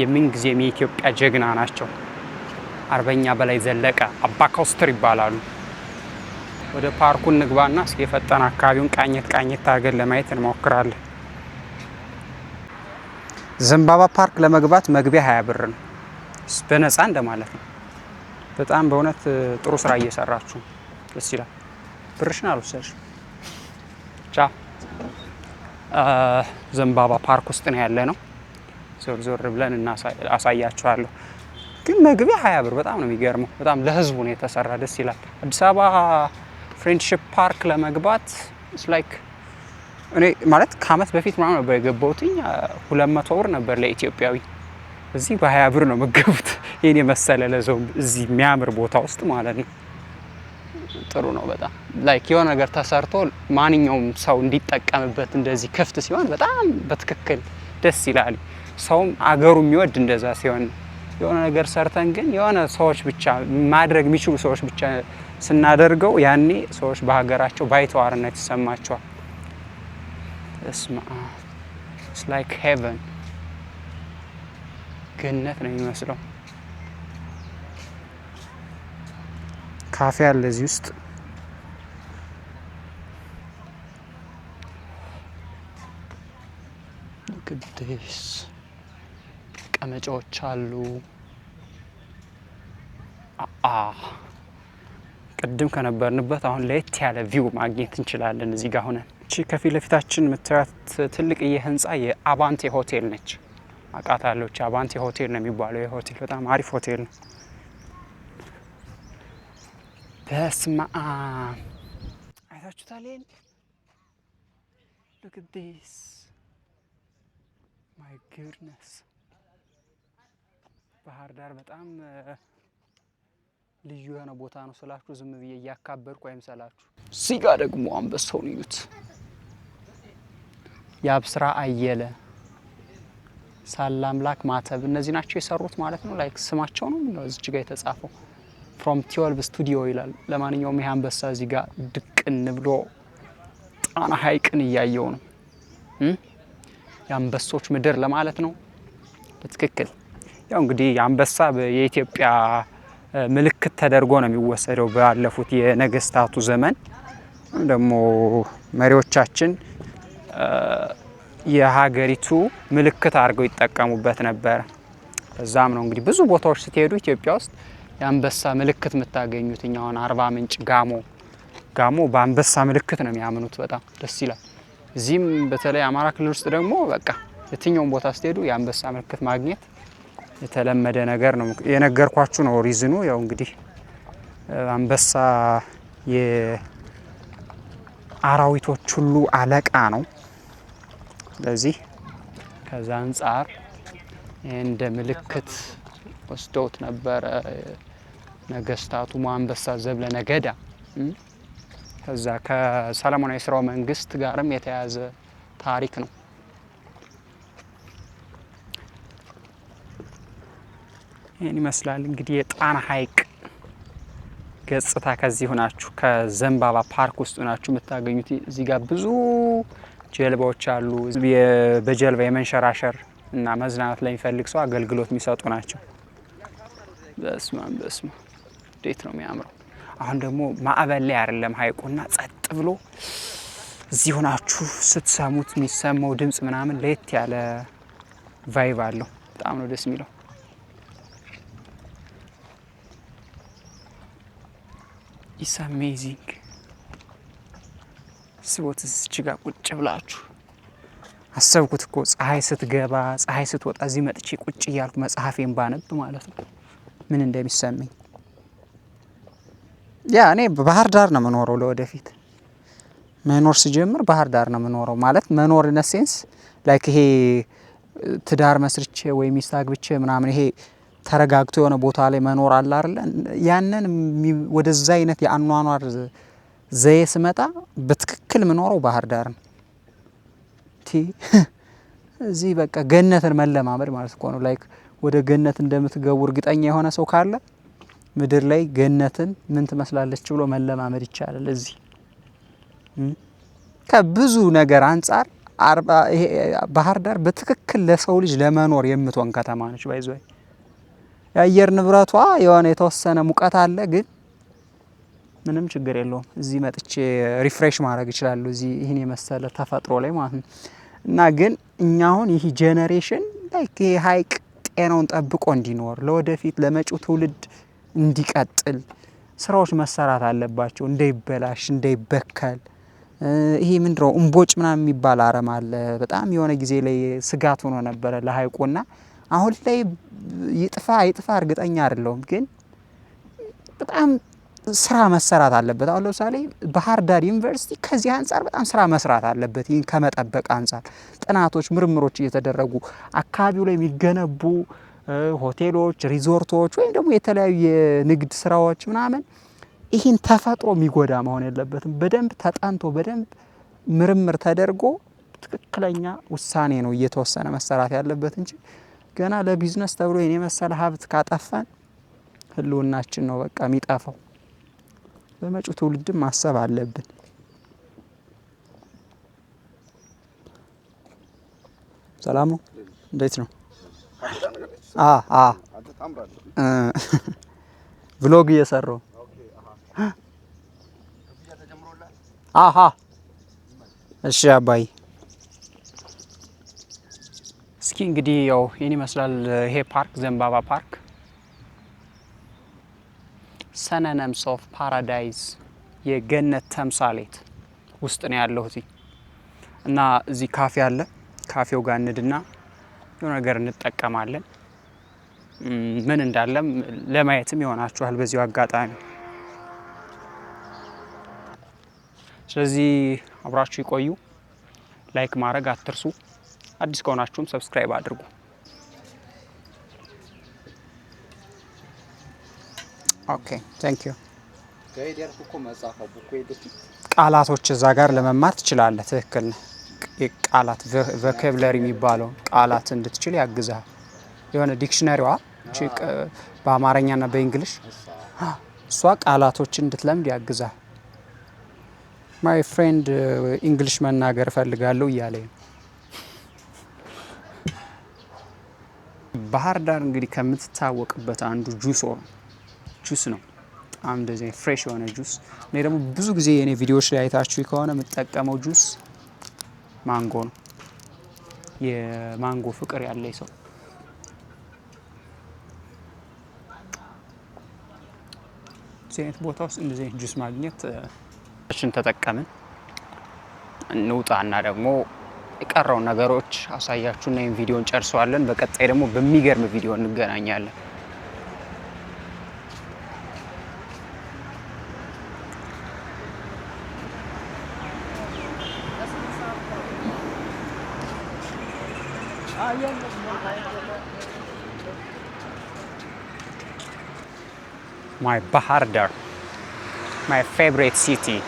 [SPEAKER 1] የምንጊዜም የኢትዮጵያ ጀግና ናቸው። አርበኛ በላይ ዘለቀ አባ ኮስተር ይባላሉ። ወደ ፓርኩ እንግባና እስኪ የፈጠነ አካባቢውን ቃኘት አድርገን ለማየት እንሞክራለን። ዘንባባ ፓርክ ለመግባት መግቢያ 20 ብር ነው። በነፃ እንደማለት ነው። በጣም በእውነት ጥሩ ስራ እየሰራችሁ ደስ ይላል። ብርሽን አልወሰድሽም። ቻ ዘንባባ ፓርክ ውስጥ ነው ያለ ነው። ዞር ብለን አሳያችኋለሁ። ግን መግቢያ 20 ብር በጣም ነው የሚገርመው። በጣም ለህዝቡ ነው የተሰራ። ደስ ይላል። አዲስ አበባ ፍሬንድሺፕ ፓርክ ለመግባት ላይክ እኔ ማለት ከአመት በፊት ምናምን ነበር የገባሁትኝ 200 ብር ነበር ለኢትዮጵያዊ። እዚህ በ20 ብር ነው መገቡት። የኔ መሰለ ለዘው እዚህ የሚያምር ቦታ ውስጥ ማለት ነው። ጥሩ ነው በጣም ላይክ የሆነ ነገር ተሰርቶ ማንኛውም ሰው እንዲጠቀምበት እንደዚህ ክፍት ሲሆን በጣም በትክክል ደስ ይላል። ሰውም አገሩ የሚወድ እንደዛ ሲሆን የሆነ ነገር ሰርተን ግን የሆነ ሰዎች ብቻ ማድረግ የሚችሉ ሰዎች ብቻ ስናደርገው ያኔ ሰዎች በሀገራቸው ባይተዋርነት ይሰማቸዋል። It's like heaven ገነት ነው የሚመስለው። ካፌ አለ እዚህ ውስጥ። ቅድስ ቀመጫዎች አሉ። ቅድም ከነበርንበት አሁን ለየት ያለ ቪው ማግኘት እንችላለን እዚህ ጋር ሆነን። እቺ ከፊት ለፊታችን የምታዩት ትልቅዬ ህንጻ የአባንቴ ሆቴል ነች። አውቃታለሁ። አባንቴ ሆቴል ነው የሚባለው። የሆቴል በጣም አሪፍ ሆቴል ነው። በስመ አብ አይታችሁታል? Look at this. My goodness. ባህር ዳር በጣም ልዩ የሆነ ቦታ ነው ስላችሁ ዝም ብዬ እያካበርኩ አይምሰላችሁ። እዚህ ጋር ደግሞ አንበሳውን እዩት። የአብስራ አየለ፣ ሳላምላክ ማተብ እነዚህ ናቸው የሰሩት ማለት ነው። ላይክ ስማቸው ነው እዚህ ጋር የተጻፈው from 12 ስቱዲዮ ይላል። ለማንኛውም ይሄ አንበሳ እዚህ ጋር ድቅን ብሎ ጣና ሐይቅን እያየው ነው። የአንበሶች ምድር ለማለት ነው በትክክል። ያው እንግዲህ አንበሳ የኢትዮጵያ ምልክት ተደርጎ ነው የሚወሰደው። ባለፉት የነገስታቱ ዘመን ደግሞ መሪዎቻችን የሀገሪቱ ምልክት አድርገው ይጠቀሙበት ነበር። በዛም ነው እንግዲህ ብዙ ቦታዎች ስትሄዱ ኢትዮጵያ ውስጥ የአንበሳ ምልክት የምታገኙት። እኛውን አርባ ምንጭ፣ ጋሞ በአንበሳ ምልክት ነው የሚያምኑት። በጣም ደስ ይላል። እዚህም በተለይ አማራ ክልል ውስጥ ደግሞ በቃ የትኛውም ቦታ ስትሄዱ የአንበሳ ምልክት ማግኘት የተለመደ ነገር ነው። የነገርኳችሁ ነው ሪዝኑ። ያው እንግዲህ አንበሳ የአራዊቶች ሁሉ አለቃ ነው። ስለዚህ ከዛ አንጻር እንደ ምልክት ወስደውት ነበረ ነገስታቱ። አንበሳ ዘብለ ነገዳ ከዛ ከሰለሞናዊ ስርወ መንግስት ጋርም የተያዘ ታሪክ ነው። ይህን ይመስላል እንግዲህ የጣና ሐይቅ ገጽታ። ከዚህ ሆናችሁ ከዘንባባ ፓርክ ውስጥ ሆናችሁ የምታገኙት እዚህ ጋር ብዙ ጀልባዎች አሉ። በጀልባ የመንሸራሸር እና መዝናናት ለሚፈልግ ሰው አገልግሎት የሚሰጡ ናቸው። በስመ አብ እንዴት ነው የሚያምረው! አሁን ደግሞ ማዕበል ላይ አይደለም ሀይቁና ጸጥ ብሎ እዚህ ሆናችሁ ስትሰሙት የሚሰማው ድምጽ ምናምን ለየት ያለ ቫይብ አለው። በጣም ነው ደስ የሚለው። ኢትስ አሜዚንግ። ስቦት እዚች ጋር ቁጭ ብላችሁ አሰብኩት እኮ ፀሐይ ስትገባ ፀሐይ ስትወጣ እዚህ መጥቼ ቁጭ እያልኩ መጽሐፌን ባነብ ማለት ነው ምን እንደሚሰማኝ። ያ እኔ ባህር ዳር ነው የምኖረው ለወደፊት መኖር ሲጀምር ባህር ዳር ነው የምኖረው ማለት መኖር ኢን ሴንስ ላይክ ይሄ ትዳር መስርቼ ወይ ሚስት አግብቼ ምናምን ይሄ ተረጋግቶ የሆነ ቦታ ላይ መኖር አለ አይደል? ያንን ወደዛ አይነት የአኗኗር ዘዬ ስመጣ በትክክል የምኖረው ባህር ዳር ነው። እዚህ በቃ ገነትን መለማመድ ማለት እኮ ነው። ላይክ ወደ ገነት እንደምትገቡ እርግጠኛ የሆነ ሰው ካለ ምድር ላይ ገነትን ምን ትመስላለች ብሎ መለማመድ ይቻላል። እዚህ ከብዙ ነገር አንጻር ባህር ዳር በትክክል ለሰው ልጅ ለመኖር የምትሆን ከተማ ነች። ባይዘይ የአየር ንብረቷ የሆነ የተወሰነ ሙቀት አለ፣ ግን ምንም ችግር የለውም። እዚህ መጥቼ ሪፍሬሽ ማድረግ ይችላሉ እዚህ ይህን የመሰለ ተፈጥሮ ላይ ማለት ነው። እና ግን እኛ አሁን ይህ ጄኔሬሽን ላይክ ይሄ ሀይቅ ጤናውን ጠብቆ እንዲኖር ለወደፊት ለመጪው ትውልድ እንዲቀጥል ስራዎች መሰራት አለባቸው፣ እንዳይበላሽ እንዳይበከል። ይሄ ምንድነው እምቦጭ ምናምን የሚባል አረም አለ። በጣም የሆነ ጊዜ ላይ ስጋት ሆኖ ነበረ ለሀይቁና አሁን ላይ ይጥፋ እርግጠኛ አይደለሁም፣ ግን በጣም ስራ መሰራት አለበት። አሁን ለምሳሌ ባህር ዳር ዩኒቨርሲቲ ከዚህ አንጻር በጣም ስራ መስራት አለበት። ይህን ከመጠበቅ አንጻር ጥናቶች፣ ምርምሮች እየተደረጉ አካባቢው ላይ የሚገነቡ ሆቴሎች፣ ሪዞርቶች ወይም ደግሞ የተለያዩ የንግድ ስራዎች ምናምን ይህን ተፈጥሮ የሚጎዳ መሆን የለበትም። በደንብ ተጠንቶ በደንብ ምርምር ተደርጎ ትክክለኛ ውሳኔ ነው እየተወሰነ መሰራት ያለበት እንጂ ገና ለቢዝነስ ተብሎ የኔ መሰለ ሀብት ካጠፋን ህልውናችን ነው በቃ የሚጠፋው። በመጪው ትውልድም ማሰብ አለብን። ሰላም ነው? እንዴት ነው? ቭሎግ እየሰራው እሺ አባይ እስኪ እንግዲህ ያው ይህን ይመስላል ይሄ ፓርክ ዘንባባ ፓርክ ሰነነምስ ኦፍ ፓራዳይዝ የገነት ተምሳሌት ውስጥ ነው ያለሁት እና እዚህ ካፌ አለ። ካፌው ጋር እንድና የሆነ ነገር እንጠቀማለን። ምን እንዳለም ለማየትም ይሆናችኋል በዚሁ አጋጣሚ። ስለዚህ አብራችሁ ይቆዩ። ላይክ ማድረግ አትርሱ። አዲስ ከሆናችሁም ሰብስክራይብ አድርጉ። ኦኬ ታንክ ዩ። ቃላቶች እዛ ጋር ለመማር ትችላለህ። ትክክል ነው። ቃላት ቮካብለሪ የሚባለው ቃላት እንድትችል ያግዛል። የሆነ ዲክሽነሪዋ በአማርኛና በእንግሊሽ እሷ ቃላቶችን እንድትለምድ ያግዛል። ማይ ፍሬንድ እንግሊሽ መናገር እፈልጋለሁ እያለኝ ነው። ባህር ዳር እንግዲህ ከምትታወቅበት አንዱ ጁስ ነው። በጣም እንደዚህ ፍሬሽ የሆነ ጁስ። እኔ ደግሞ ብዙ ጊዜ የኔ ቪዲዮዎች ላይ አይታችሁ ከሆነ የምጠቀመው ጁስ ማንጎ ነው። የማንጎ ፍቅር ያለኝ ሰው ሴት ቦታ ውስጥ እንደዚህ ጁስ ማግኘት እችን ተጠቀምን። እንውጣና ደግሞ የቀረውን ነገሮች አሳያችሁና ይሄን ቪዲዮን ጨርሰዋለን። በቀጣይ ደግሞ በሚገርም ቪዲዮ እንገናኛለን። My Bahar Dar, my favorite city.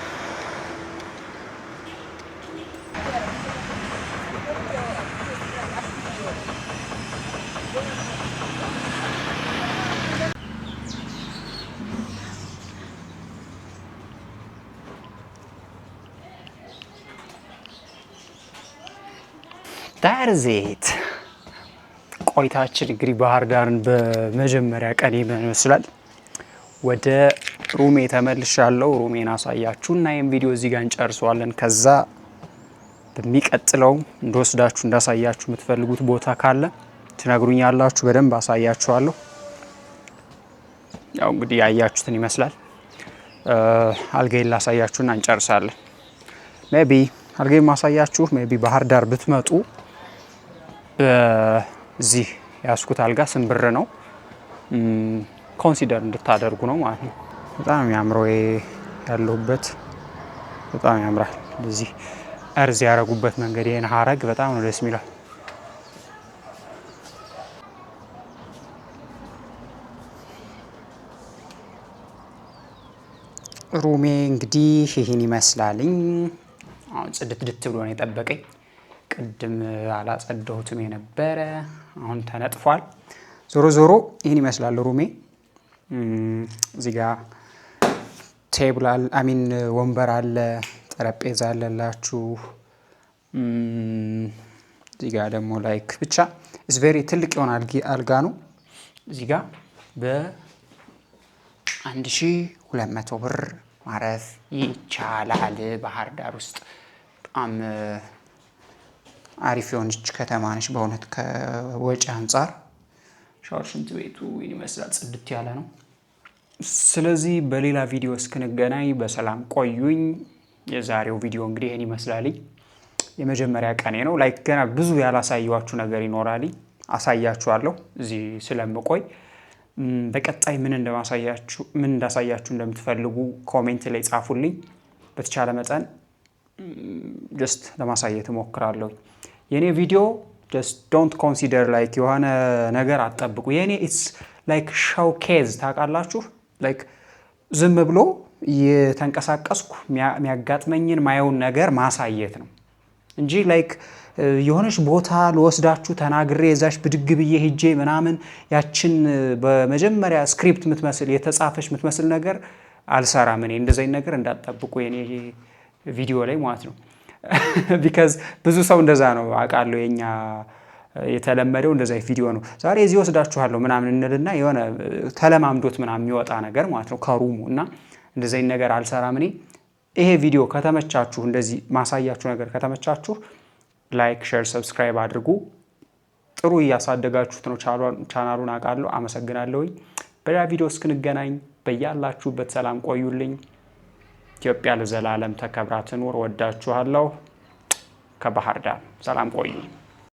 [SPEAKER 1] That is it. ቆይታችን እንግዲህ ባህር ዳርን በመጀመሪያ ቀን ይመስላል። ወደ ሩሜ ተመልሻለሁ። ሩሜን አሳያችሁና ይሄን ቪዲዮ እዚህ ጋር እንጨርሰዋለን። ከዛ በሚቀጥለው እንደወስዳችሁ እንዳሳያችሁ የምትፈልጉት ቦታ ካለ ትነግሩኛላችሁ። በደንብ አሳያችኋለሁ። ያው እንግዲህ ያያችሁትን ይመስላል። አልጋዬን ላሳያችሁና እንጨርሳለን። ሜቢ አልጋዬን ማሳያችሁ ሜቢ ባህር ዳር ብትመጡ በዚህ ያስኩት አልጋ ስንት ብር ነው ኮንሲደር እንድታደርጉ ነው ማለት ነው። በጣም የሚያምረው ያለሁበት በጣም ያምራል። እዚህ እርዝ ያረጉበት መንገድ ይሄን ሀረግ በጣም ነው ደስ የሚለው። ሩሜ እንግዲህ ይህን ይመስላልኝ። አሁን ጽድት ድት ብሎ ነው የጠበቀኝ። ቅድም አላጸዳሁትም የነበረ አሁን ተነጥፏል። ዞሮ ዞሮ ይህን ይመስላል ሩሜ። እዚህ ጋር ቴብል አለ፣ አሚን ወንበር አለ፣ ጠረጴዛ አለላችሁ። እዚህ ጋር ደግሞ ላይክ ብቻ ኢስ ቬሪ ትልቅ የሆነ አልጋ ነው። እዚህ ጋር በ1200 ብር ማረፍ ይቻላል። ባህር ዳር ውስጥ በጣም አሪፍ የሆነች ከተማ ነች በእውነት ከወጪ አንጻር። ሻወር ሽንት ቤቱ ይመስላል ጽድት ያለ ነው። ስለዚህ በሌላ ቪዲዮ እስክንገናኝ በሰላም ቆዩኝ። የዛሬው ቪዲዮ እንግዲህ ይሄን ይመስላልኝ። የመጀመሪያ ቀኔ ነው። ላይክ ገና ብዙ ያላሳየዋችሁ ነገር ይኖራል፣ አሳያችኋለሁ እዚህ ስለምቆይ። በቀጣይ ምን እንዳሳያችሁ እንደምትፈልጉ ኮሜንት ላይ ጻፉልኝ። በተቻለ መጠን ጀስት ለማሳየት እሞክራለሁ። የኔ ቪዲዮ ጀስት ዶንት ኮንሲደር ላይክ የሆነ ነገር አትጠብቁ። የኔ ኢትስ ላይክ ሾውኬዝ ታውቃላችሁ። ላይክ ዝም ብሎ የተንቀሳቀስኩ የሚያጋጥመኝን ማየውን ነገር ማሳየት ነው እንጂ ላይክ የሆነች ቦታ ልወስዳችሁ ተናግሬ የዛች ብድግ ብዬ ሄጄ ምናምን ያችን በመጀመሪያ ስክሪፕት የምትመስል የተጻፈች የምትመስል ነገር አልሰራም። እኔ እንደዚህ ነገር እንዳትጠብቁ የኔ ቪዲዮ ላይ ማለት ነው። ቢካዝ ብዙ ሰው እንደዛ ነው አውቃለሁ። የኛ የተለመደው እንደዛ ቪዲዮ ነው። ዛሬ እዚህ ወስዳችኋለሁ ምናምን እንልና የሆነ ተለማምዶት ምናምን የሚወጣ ነገር ማለት ነው ከሩሙ እና እንደዚህ ነገር አልሰራም እኔ። ይሄ ቪዲዮ ከተመቻችሁ እንደዚህ ማሳያችሁ ነገር ከተመቻችሁ ላይክ፣ ሼር፣ ሰብስክራይብ አድርጉ። ጥሩ እያሳደጋችሁት ነው ቻናሉን አውቃለሁ። አመሰግናለሁኝ። በሌላ ቪዲዮ እስክንገናኝ በያላችሁበት ሰላም ቆዩልኝ። ኢትዮጵያ ለዘላለም ተከብራ ትኑር። ወዳችኋለሁ። ከባህር ዳር ሰላም ቆዩ።